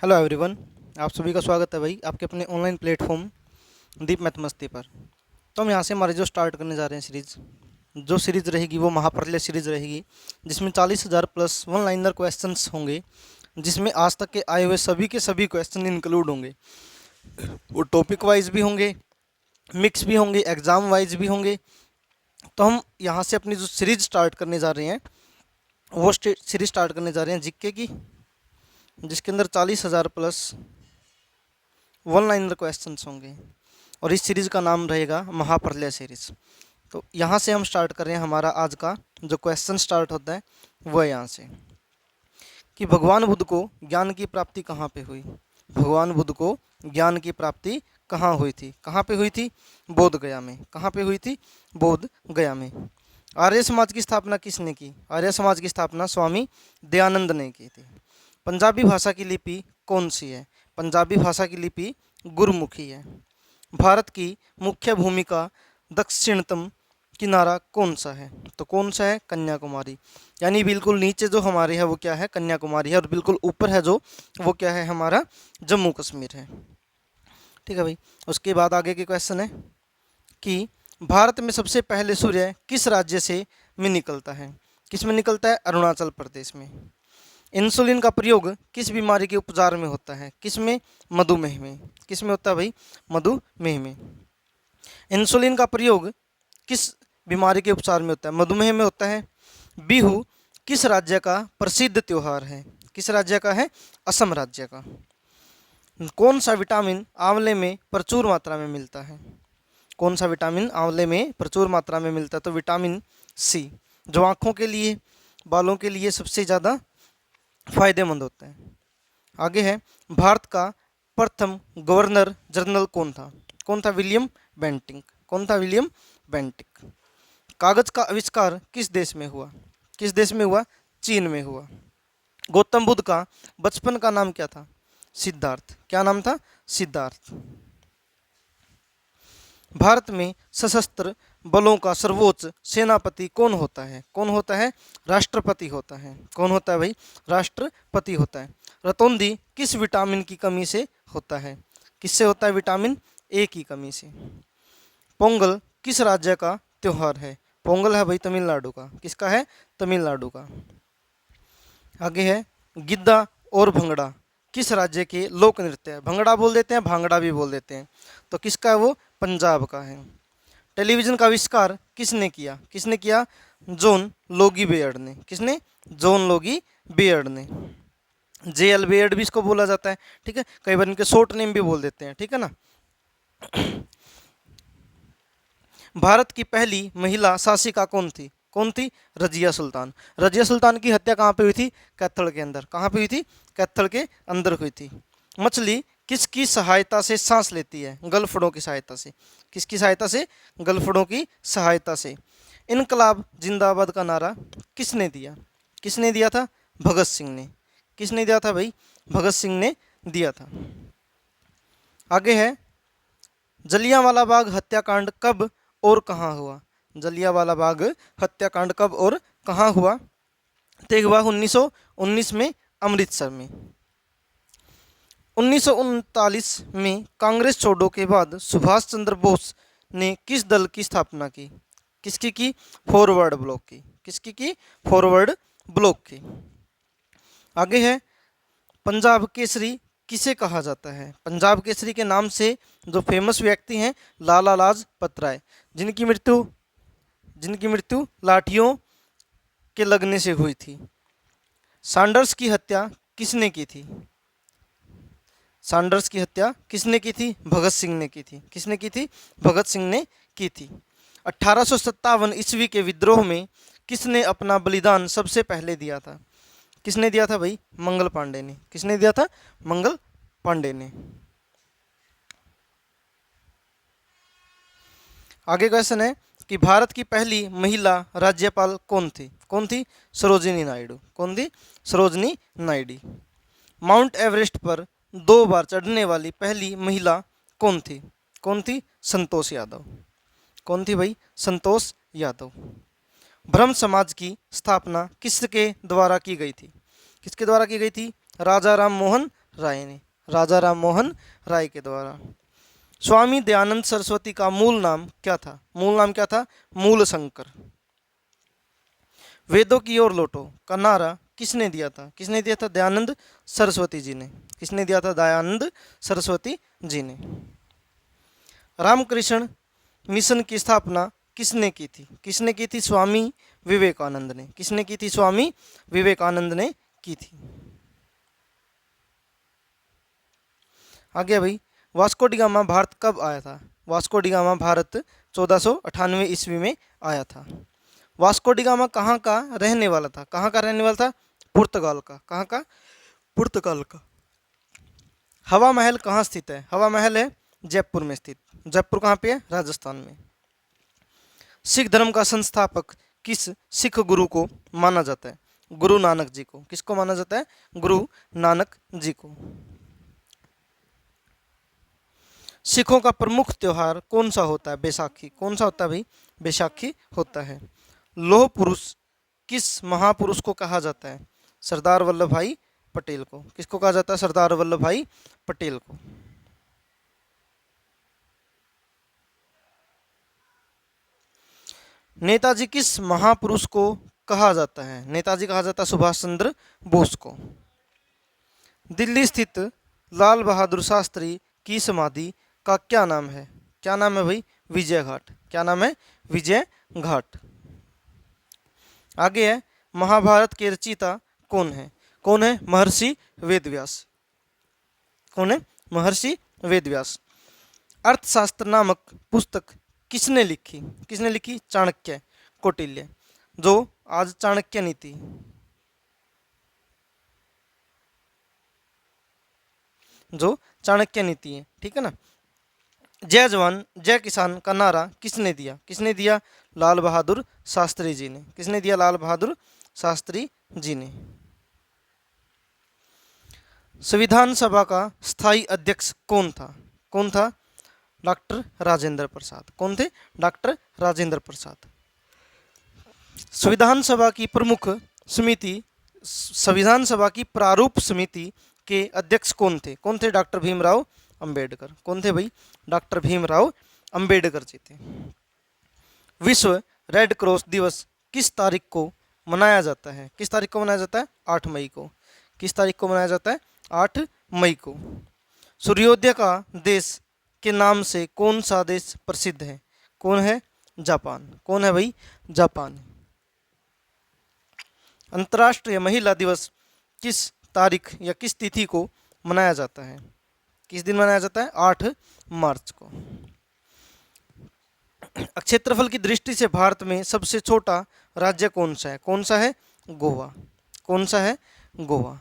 Hello everyone. आप सभी का स्वागत है भाई आपके अपने ऑनलाइन प्लेटफॉर्म दीप मैथ मस्ती पर। तो हम यहाँ से हमारे जो स्टार्ट करने जा रहे हैं सीरीज़, जो सीरीज़ रहेगी वो महाप्रलय सीरीज़ रहेगी, जिसमें 40,000 प्लस वन लाइनर क्वेश्चंस होंगे, जिसमें आज तक के आए हुए सभी के सभी क्वेश्चन इंक्लूड होंगे। वो टॉपिक वाइज भी होंगे, मिक्स भी होंगे, एग्जाम वाइज भी होंगे। तो हम यहाँ से अपनी जो सीरीज स्टार्ट करने जा रहे हैं वो सीरीज स्टार्ट करने जा रहे हैं जीके की, जिसके अंदर 40,000 प्लस वन लाइनर क्वेश्चंस होंगे और इस सीरीज़ का नाम रहेगा महाप्रलय सीरीज़। तो यहाँ से हम स्टार्ट कर रहे हैं। हमारा आज का जो क्वेश्चन स्टार्ट होता है वह यहाँ से कि भगवान बुद्ध को ज्ञान की प्राप्ति कहाँ पे हुई। भगवान बुद्ध को ज्ञान की प्राप्ति कहाँ हुई थी? कहाँ पे हुई थी? बोध गया में। कहाँ पे हुई थी? बोध गया में। आर्य समाज की स्थापना किसने की? आर्य समाज की स्थापना स्वामी दयानंद ने की थी। पंजाबी भाषा की लिपि कौन सी है? पंजाबी भाषा की लिपि गुरमुखी है। भारत की मुख्य भूमि का दक्षिणतम किनारा कौन सा है? तो कौन सा है? कन्याकुमारी। यानी बिल्कुल नीचे जो हमारे है वो क्या है? कन्याकुमारी है, और बिल्कुल ऊपर है जो वो क्या है? हमारा जम्मू कश्मीर है। ठीक है भाई। उसके बाद आगे के क्वेश्चन है कि भारत में सबसे पहले सूर्य किस राज्य से में निकलता है? किस में निकलता है? अरुणाचल प्रदेश में। इंसुलिन का प्रयोग किस बीमारी के उपचार में होता है? किस में? मधुमेह में। किस में होता है भाई? मधुमेह में। इंसुलिन का प्रयोग किस बीमारी के उपचार में होता है? मधुमेह में होता है। बिहू किस राज्य का प्रसिद्ध त्योहार है? किस राज्य का है? असम राज्य का। कौन सा विटामिन आंवले में प्रचुर मात्रा में मिलता है? कौन सा विटामिन आंवले में प्रचुर मात्रा में मिलता है? तो विटामिन सी, जो आँखों के लिए, बालों के लिए सबसे ज़्यादा फायदेमंद होता है। आगे है भारत का प्रथम गवर्नर जनरल कौन था? कौन था? William Bentinck. कौन था? William Bentinck. कागज का आविष्कार किस देश में हुआ? किस देश में हुआ? चीन में हुआ। गौतम बुद्ध का बचपन का नाम क्या था? सिद्धार्थ। क्या नाम था? सिद्धार्थ। भारत में सशस्त्र बलों का सर्वोच्च सेनापति कौन होता है? कौन होता है? राष्ट्रपति होता है। कौन होता है भाई? राष्ट्रपति होता है। रतौंधी किस विटामिन की कमी से होता है? किससे होता है? विटामिन ए की कमी से। पोंगल किस राज्य का त्योहार है? पोंगल है भाई तमिलनाडु का। किसका है? तमिलनाडु का। आगे है गिद्दा और भंगड़ा किस राज्य के लोक नृत्य है? भंगड़ा बोल देते हैं, भांगड़ा भी बोल देते हैं। तो किसका है? वो पंजाब का है। टेलीविजन का आविष्कार किसने किया? किसने किया? जॉन लोगी बेयर्ड ने। किसने? जॉन लोगी बेयर्ड ने। JL बेयर्ड भी इसको बोला जाता है। ठीक है, कई बार इनके शॉर्ट नेम भी बोल देते हैं। ठीक है ना। भारत की पहली महिला शासिका कौन थी? कौन थी? रजिया सुल्तान। रजिया सुल्तान की हत्या कहाँ पे हुई थी? कैथल के अंदर। कहाँ पे हुई थी? कैथल के अंदर हुई थी। मछली किसकी सहायता से सांस लेती है? गलफड़ों की सहायता से। किसकी सहायता से? गलफड़ों की सहायता से। इनकलाब जिंदाबाद का नारा किसने दिया? किसने दिया था? भगत सिंह ने। किसने दिया था भाई? भगत सिंह ने दिया था। आगे है जलियांवाला बाग हत्याकांड कब और कहाँ हुआ? जलियांवाला बाग हत्याकांड कब और कहाँ हुआ? तो हुआ 1919 में अमृतसर में। 1939 में कांग्रेस छोड़ो के बाद सुभाष चंद्र बोस ने किस दल की स्थापना की? किसकी की? फॉरवर्ड ब्लॉक की। किसकी की? फॉरवर्ड ब्लॉक की। आगे है पंजाब केसरी किसे कहा जाता है? पंजाब केसरी के नाम से जो फेमस व्यक्ति हैं लाला लाजपत राय, जिनकी मृत्यु लाठियों के लगने से हुई थी। सैंडर्स की हत्या किसने की थी? सैंडर्स की हत्या किसने की थी? भगत सिंह ने की थी। किसने की थी? भगत सिंह ने की थी। 1857 ईस्वी के विद्रोह में किसने अपना बलिदान सबसे पहले दिया था? किसने दिया था भाई? मंगल पांडे ने। किसने दिया था? मंगल पांडे ने। आगे क्वेश्चन है कि भारत की पहली महिला राज्यपाल कौन थी? कौन थी? सरोजिनी नायडू। कौन थी? सरोजिनी नायडू। माउंट एवरेस्ट पर 2 बार चढ़ने वाली पहली महिला कौन थी? कौन थी? संतोष यादव। कौन थी भाई? संतोष यादव। ब्रह्म समाज की स्थापना किसके द्वारा की गई थी? किसके द्वारा की गई थी? राजा राम मोहन राय ने, राजा राम मोहन राय के द्वारा। स्वामी दयानंद सरस्वती का मूल नाम क्या था? मूल नाम क्या था? मूल शंकर। वेदों की ओर लौटो का नारा किसने दिया था? किसने दिया था? दयानंद सरस्वती जी ने। किसने दिया था? दयानंद सरस्वती जी ने। रामकृष्ण मिशन की स्थापना किसने की थी? किसने की थी? स्वामी विवेकानंद ने। किसने की थी? स्वामी विवेकानंद ने की थी। आगे भाई, वास्को डी गामा भारत कब आया था? वास्को डी गामा भारत 1498 ईस्वी में आया था। वास्को डी गामा कहाँ का रहने वाला था? कहाँ का रहने वाला था? पुर्तगाल का। कहाँ का? पुर्तगाल का। हवा महल कहाँ स्थित है? हवा महल है जयपुर में स्थित। जयपुर कहाँ पे है? राजस्थान में। सिख धर्म का संस्थापक किस सिख गुरु को माना जाता है? गुरु नानक जी को। किसको माना जाता है? गुरु नानक जी को। सिखों का प्रमुख त्योहार कौन सा होता है? बैसाखी। कौन सा होता है भाई? बैसाखी होता है। लौह पुरुष किस महापुरुष को कहा जाता है? सरदार वल्लभ भाई पटेल को। किसको कहा जाता है? सरदार वल्लभ भाई पटेल को। नेताजी किस महापुरुष को कहा जाता है? नेताजी कहा जाता है सुभाष चंद्र बोस को। दिल्ली स्थित लाल बहादुर शास्त्री की समाधि का क्या नाम है? क्या नाम है भाई? विजय घाट। क्या नाम है? विजय घाट। आगे है, महाभारत के रचयिता कौन है? कौन है? महर्षि वेदव्यास। कौन है? महर्षि वेदव्यास। अर्थशास्त्र नामक पुस्तक किसने लिखी? किसने लिखी? चाणक्य कौटिल्य, जो आज चाणक्य नीति, जो चाणक्य नीति है, ठीक है ना। जय जवान जय किसान का नारा किसने दिया? किसने दिया? लाल बहादुर शास्त्री जी ने। किसने दिया? लाल बहादुर शास्त्री जी ने। संविधान सभा का स्थायी अध्यक्ष कौन था? कौन था? डॉक्टर राजेंद्र प्रसाद। कौन थे? डॉक्टर राजेंद्र प्रसाद। संविधान सभा की प्रमुख समिति, संविधान सभा की प्रारूप समिति के अध्यक्ष कौन थे? कौन थे? डॉक्टर भीमराव अंबेडकर। कौन थे भाई? डॉक्टर भीमराव अंबेडकर जी थे। विश्व रेड क्रॉस दिवस किस तारीख को मनाया जाता है? किस तारीख को मनाया जाता है? 8 मई को। किस तारीख को मनाया जाता है? 8 मई को। सूर्योदय का देश के नाम से कौन सा देश प्रसिद्ध है? कौन है? जापान। कौन है भाई? जापान। अंतर्राष्ट्रीय महिला दिवस किस तारीख या किस तिथि को मनाया जाता है? किस दिन मनाया जाता है? 8 मार्च को। क्षेत्रफल की दृष्टि से भारत में सबसे छोटा राज्य कौन सा है? कौन सा है? गोवा। कौन सा है? गोवा।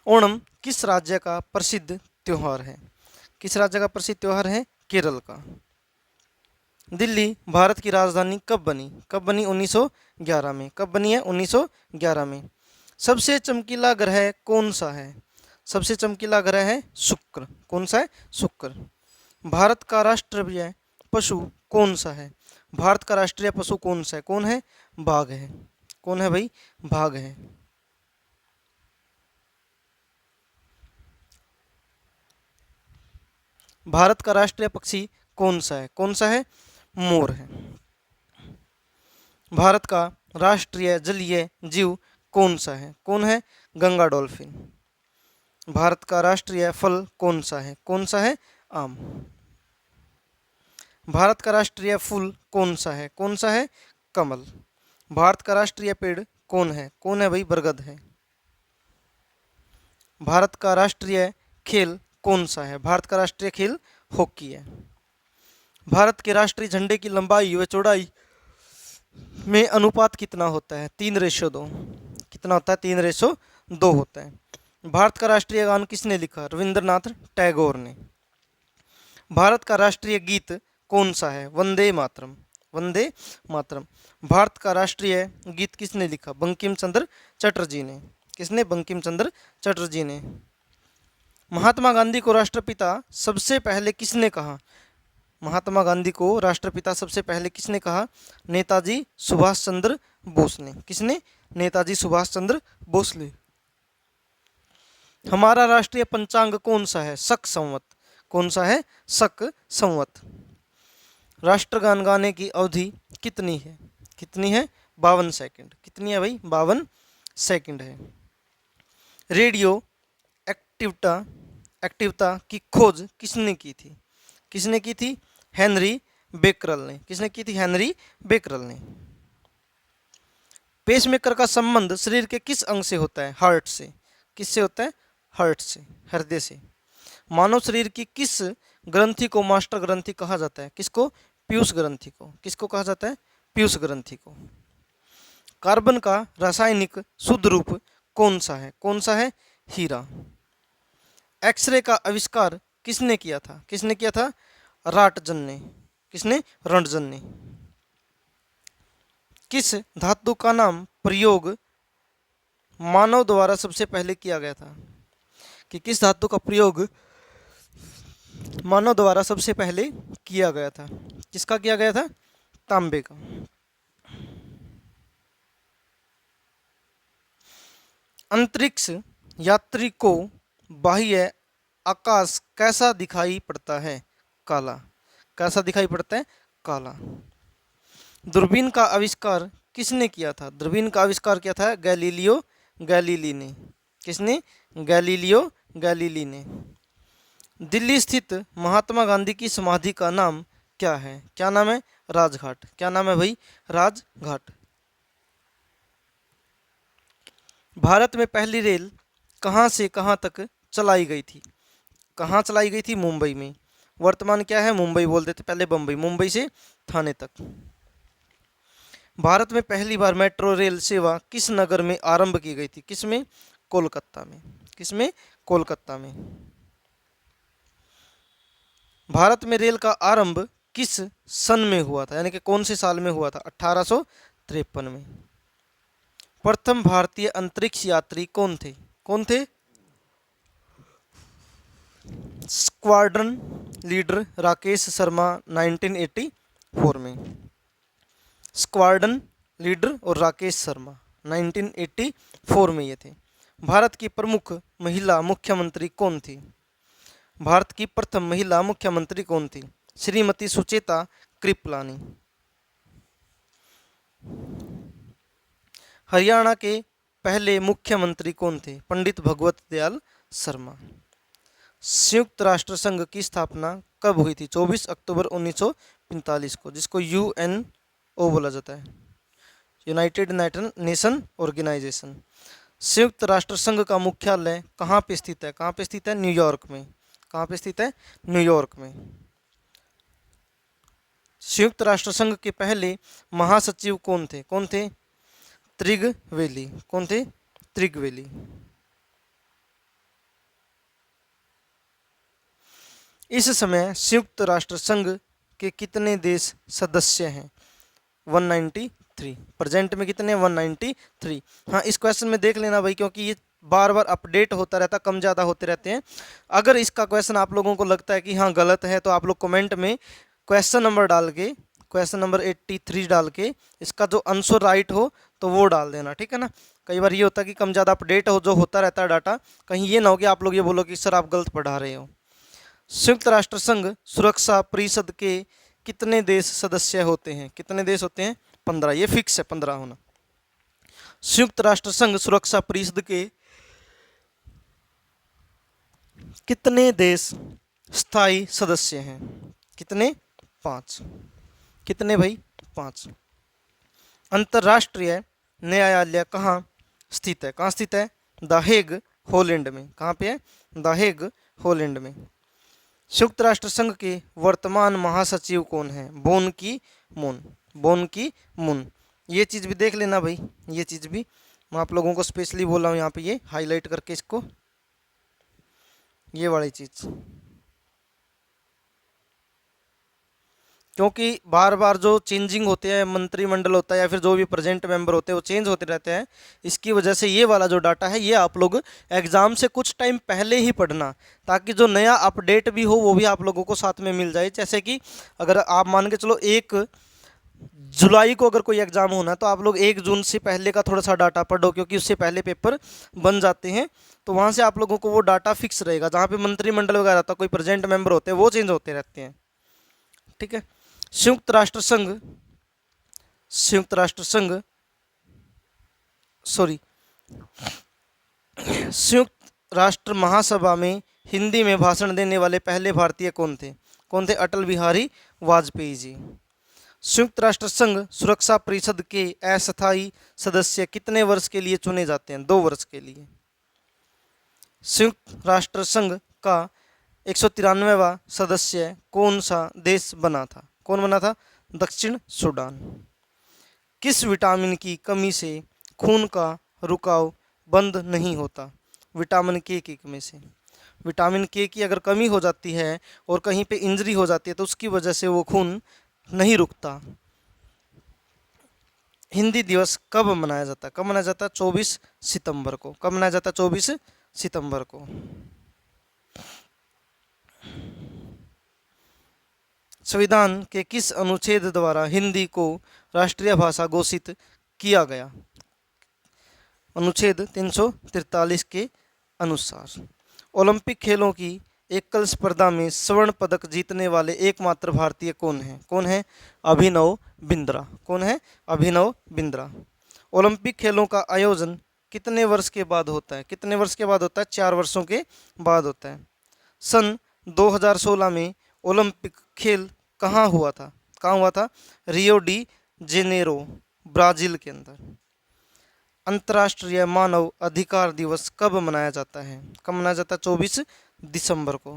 ओणम किस राज्य का प्रसिद्ध त्योहार है? किस राज्य का प्रसिद्ध त्योहार है? केरल का। दिल्ली भारत की राजधानी कब बनी? कब बनी? 1911 में। कब बनी है? 1911 में। सबसे चमकीला ग्रह कौन सा है? सबसे चमकीला ग्रह है शुक्र। कौन सा है? शुक्र। भारत का राष्ट्रीय पशु कौन सा है? भारत का राष्ट्रीय पशु कौन सा है? कौन है? बाघ है। कौन है भाई? बाघ है। भारत का राष्ट्रीय पक्षी कौन सा है? कौन सा है? मोर है। भारत का राष्ट्रीय जलीय जीव कौन सा है? कौन है? गंगा डॉल्फिन। भारत का राष्ट्रीय फल कौन सा है? कौन सा है? आम। भारत का राष्ट्रीय फूल कौन सा है? कौन सा है? कमल। भारत का राष्ट्रीय पेड़ कौन है? कौन है भाई? बरगद है। भारत का राष्ट्रीय खेल कौन सा है? भारत का राष्ट्रीय खेल हॉकी है। भारत के राष्ट्रीय झंडे की लंबाई व चौड़ाई में अनुपात कितना होता है? 3:2। कितना होता है? 3:2 होता है। भारत का राष्ट्रीय गान किसने लिखा? रविंद्रनाथ टैगोर ने। भारत का राष्ट्रीय गीत कौन सा है? वंदे मातरम। वंदे मातरम। भारत का राष्ट्रीय गीत किसने लिखा? बंकिम चंद्र चटर्जी ने। किसने? बंकिम चंद्र चटर्जी ने। महात्मा गांधी को राष्ट्रपिता सबसे पहले किसने कहा? महात्मा गांधी को राष्ट्रपिता सबसे पहले किसने कहा? नेताजी सुभाष चंद्र बोस ने। किसने? नेताजी सुभाष चंद्र बोस ने। हमारा राष्ट्रीय पंचांग कौन सा है? शक संवत। कौन सा है? शक संवत। राष्ट्रगान गाने की अवधि कितनी है? कितनी है? 52 सेकंड। कितनी है भाई? 52 सेकंड है। रेडियो एक्टिवता की खोज किसने की थी? किसने की थी? हेनरी बेकरल ने। किसने की थी? हेनरी बेकरल ने। पेसमेकर का संबंध शरीर के किस अंग से होता है? हार्ट से। किससे होता है? हार्ट से, हृदय से। मानव शरीर की किस ग्रंथि को मास्टर ग्रंथि कहा जाता है? किसको? पीयूष ग्रंथि को। किसको कहा जाता है? पीयूष ग्रंथि को। कार्बन का रासायनिक शुद्ध रूप कौन सा है? कौन सा है? हीरा। एक्सरे का आविष्कार किसने किया था? किसने किया था? राटजन ने। किसने? रंटजन ने। किस धातु का नाम प्रयोग मानव द्वारा सबसे पहले किया गया था? कि किस धातु का प्रयोग मानव द्वारा सबसे पहले किया गया था? किसका किया गया था? तांबे का। अंतरिक्ष यात्री को बाह्य आकाश कैसा दिखाई पड़ता है? काला। कैसा दिखाई पड़ता है? काला। दूरबीन का आविष्कार किसने किया था? दूरबीन का आविष्कार किया था गैलीलियो गैलीली ने। किसने? गैलीलियो गैलीली ने। दिल्ली स्थित महात्मा गांधी की समाधि का नाम क्या है? क्या नाम है? राजघाट। क्या नाम है भाई? राजघाट। भारत में पहली रेल कहाँ से कहाँ तक चलाई गई थी? कहाँ चलाई गई थी? मुंबई में। वर्तमान क्या है? मुंबई बोलते थे, पहले बम्बई। मुंबई से थाने तक। भारत में पहली बार मेट्रो रेल सेवा किस नगर में आरंभ की गई थी? किसमें? कोलकाता में। किसमें? कोलकाता में। भारत में रेल का आरंभ किस सन में हुआ था? यानी कि कौन से साल में हुआ था? 1853 में। प्रथम भारतीय अंतरिक्ष यात्री कौन थे? कौन थे? स्क्वाड्रन लीडर राकेश शर्मा 1984 में। स्क्वाड्रन लीडर और राकेश शर्मा 1984 में ये थे। भारत की प्रमुख महिला मुख्यमंत्री कौन थी? भारत की प्रथम महिला मुख्यमंत्री कौन थी? श्रीमती सुचेता कृपलानी। हरियाणा के पहले मुख्यमंत्री कौन थे? पंडित भगवत दयाल शर्मा। संयुक्त राष्ट्र संघ की स्थापना कब हुई थी? 24 अक्टूबर 1945 को, जिसको यूएनओ बोला जाता है, यूनाइटेड नेशन ऑर्गेनाइजेशन। संयुक्त राष्ट्र संघ का मुख्यालय कहाँ पे स्थित है? कहाँ पे स्थित है? न्यूयॉर्क में। कहाँ पे स्थित है? न्यूयॉर्क में। संयुक्त राष्ट्र संघ के पहले महासचिव कौन थे? कौन थे? त्रिगवेली। कौन थे? त्रिगवेली। इस समय संयुक्त राष्ट्र संघ के कितने देश सदस्य हैं? 193। प्रेजेंट में कितने? 193। हाँ, इस क्वेश्चन में देख लेना भाई, क्योंकि ये बार बार अपडेट होता रहता, कम ज़्यादा होते रहते हैं। अगर इसका क्वेश्चन आप लोगों को लगता है कि हाँ गलत है, तो आप लोग कमेंट में क्वेश्चन नंबर डाल के, क्वेश्चन नंबर 83 डाल के, इसका जो आंसर राइट हो तो वो डाल देना, ठीक है ना। कई बार ये होता है कि कम ज़्यादा अपडेट हो, जो होता रहता है डाटा, कहीं ये ना हो कि आप लोग ये बोलो कि सर आप गलत पढ़ा रहे हो। संयुक्त राष्ट्र संघ सुरक्षा परिषद के कितने देश सदस्य होते हैं? कितने देश होते हैं? 15। ये फिक्स है 15 होना। संयुक्त राष्ट्र संघ सुरक्षा परिषद के कितने देश स्थायी सदस्य हैं? कितने? 5। कितने भाई? 5। अंतर्राष्ट्रीय न्यायालय कहाँ स्थित है? कहाँ स्थित है? द हेग, हॉलैंड में। कहाँ पे है? द हेग, हॉलैंड में। संयुक्त राष्ट्र संघ के वर्तमान महासचिव कौन है? बोन की मून। बोन की मून। ये चीज़ भी देख लेना भाई, ये चीज़ भी मैं आप लोगों को स्पेशली बोल रहा हूँ यहाँ पे, ये हाईलाइट करके इसको, ये वाली चीज़, क्योंकि बार बार जो चेंजिंग होते हैं, मंत्रिमंडल होता है या फिर जो भी प्रेजेंट मेंबर होते हैं वो चेंज होते रहते हैं। इसकी वजह से ये वाला जो डाटा है ये आप लोग एग्ज़ाम से कुछ टाइम पहले ही पढ़ना, ताकि जो नया अपडेट भी हो वो भी आप लोगों को साथ में मिल जाए। जैसे कि अगर आप मान के चलो 1 जुलाई को अगर कोई एग्ज़ाम होना है तो आप लोग 1 जून से पहले का थोड़ा सा डाटा पढ़ो, क्योंकि उससे पहले पेपर बन जाते हैं। तो वहाँ से आप लोगों को वो डाटा फिक्स रहेगा। जहाँ पे मंत्रिमंडल वगैरह होता है, कोई प्रेजेंट मेंबर होते हैं, वो चेंज होते रहते हैं। ठीक है। संयुक्त राष्ट्र संघ संयुक्त राष्ट्र संघ सॉरी संयुक्त राष्ट्र महासभा में हिंदी में भाषण देने वाले पहले भारतीय कौन थे? कौन थे? अटल बिहारी वाजपेयी जी। संयुक्त राष्ट्र संघ सुरक्षा परिषद के अस्थायी सदस्य कितने वर्ष के लिए चुने जाते हैं? 2 वर्ष के लिए। संयुक्त राष्ट्र संघ का 193वां सदस्य कौन सा देश बना था? कौन बना था? दक्षिण सूडान। किस विटामिन की कमी से खून का रुकाव बंद नहीं होता? विटामिन के की कमी से। विटामिन के की अगर कमी हो जाती है और कहीं पे इंजरी हो जाती है तो उसकी वजह से वो खून नहीं रुकता। हिंदी दिवस कब मनाया जाता है? कब मनाया जाता है? 24 सितंबर को। कब मनाया जाता है? 24 सितंबर को। संविधान के किस अनुच्छेद द्वारा हिंदी को राष्ट्रीय भाषा घोषित किया गया? अनुच्छेद 343 के अनुसार। ओलंपिक खेलों की एकल स्पर्धा में स्वर्ण पदक जीतने वाले एकमात्र भारतीय कौन है? कौन है? अभिनव बिंद्रा। कौन है? अभिनव बिंद्रा। ओलंपिक खेलों का आयोजन कितने वर्ष के बाद होता है? कितने वर्ष के बाद होता है? 4 वर्षों के बाद होता है। सन 2016 में ओलंपिक खेल कहाँ हुआ था? कहाँ हुआ था? रियो डी जेनेरो, ब्राज़ील के अंदर। अंतर्राष्ट्रीय मानव अधिकार दिवस कब मनाया जाता है? कब मनाया जाता है? 24 दिसंबर को।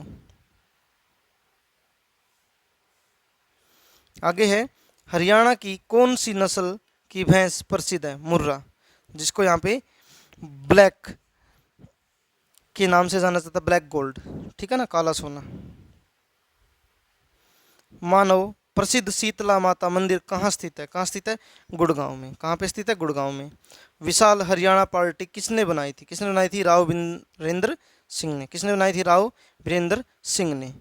आगे है, हरियाणा की कौन सी नस्ल की भैंस प्रसिद्ध है? मुर्रा, जिसको यहाँ पे ब्लैक के नाम से जाना जाता है, ब्लैक गोल्ड। ठीक है ना, काला सोना। मानव प्रसिद्ध शीतला माता मंदिर कहाँ स्थित है? कहाँ स्थित है? गुड़गांव में। कहाँ पे स्थित है? गुड़गांव में। विशाल हरियाणा पार्टी किसने बनाई थी? किसने बनाई थी? राव वीरेंद्र सिंह ने। किसने बनाई थी? राव वीरेंद्र सिंह ने।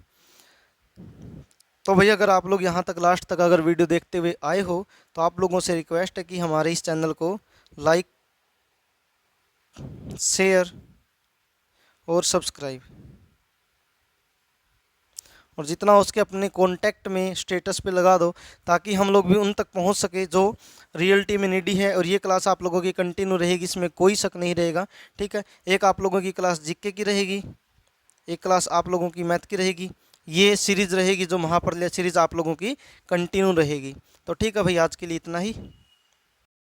तो भैया अगर आप लोग यहाँ तक लास्ट तक अगर वीडियो देखते हुए आए हो तो आप लोगों से रिक्वेस्ट है कि हमारे इस चैनल को लाइक, शेयर और सब्सक्राइब, और जितना हो सके अपने कॉन्टैक्ट में स्टेटस पे लगा दो, ताकि हम लोग भी उन तक पहुंच सके जो रियलिटी में नीडी है। और ये क्लास आप लोगों की कंटिन्यू रहेगी, इसमें कोई शक नहीं रहेगा। ठीक है। एक आप लोगों की क्लास जीके की रहेगी, एक क्लास आप लोगों की मैथ की रहेगी। ये सीरीज़ रहेगी जो महाप्रलय सीरीज़ आप लोगों की कंटिन्यू रहेगी। तो ठीक है भाई, आज के लिए इतना ही।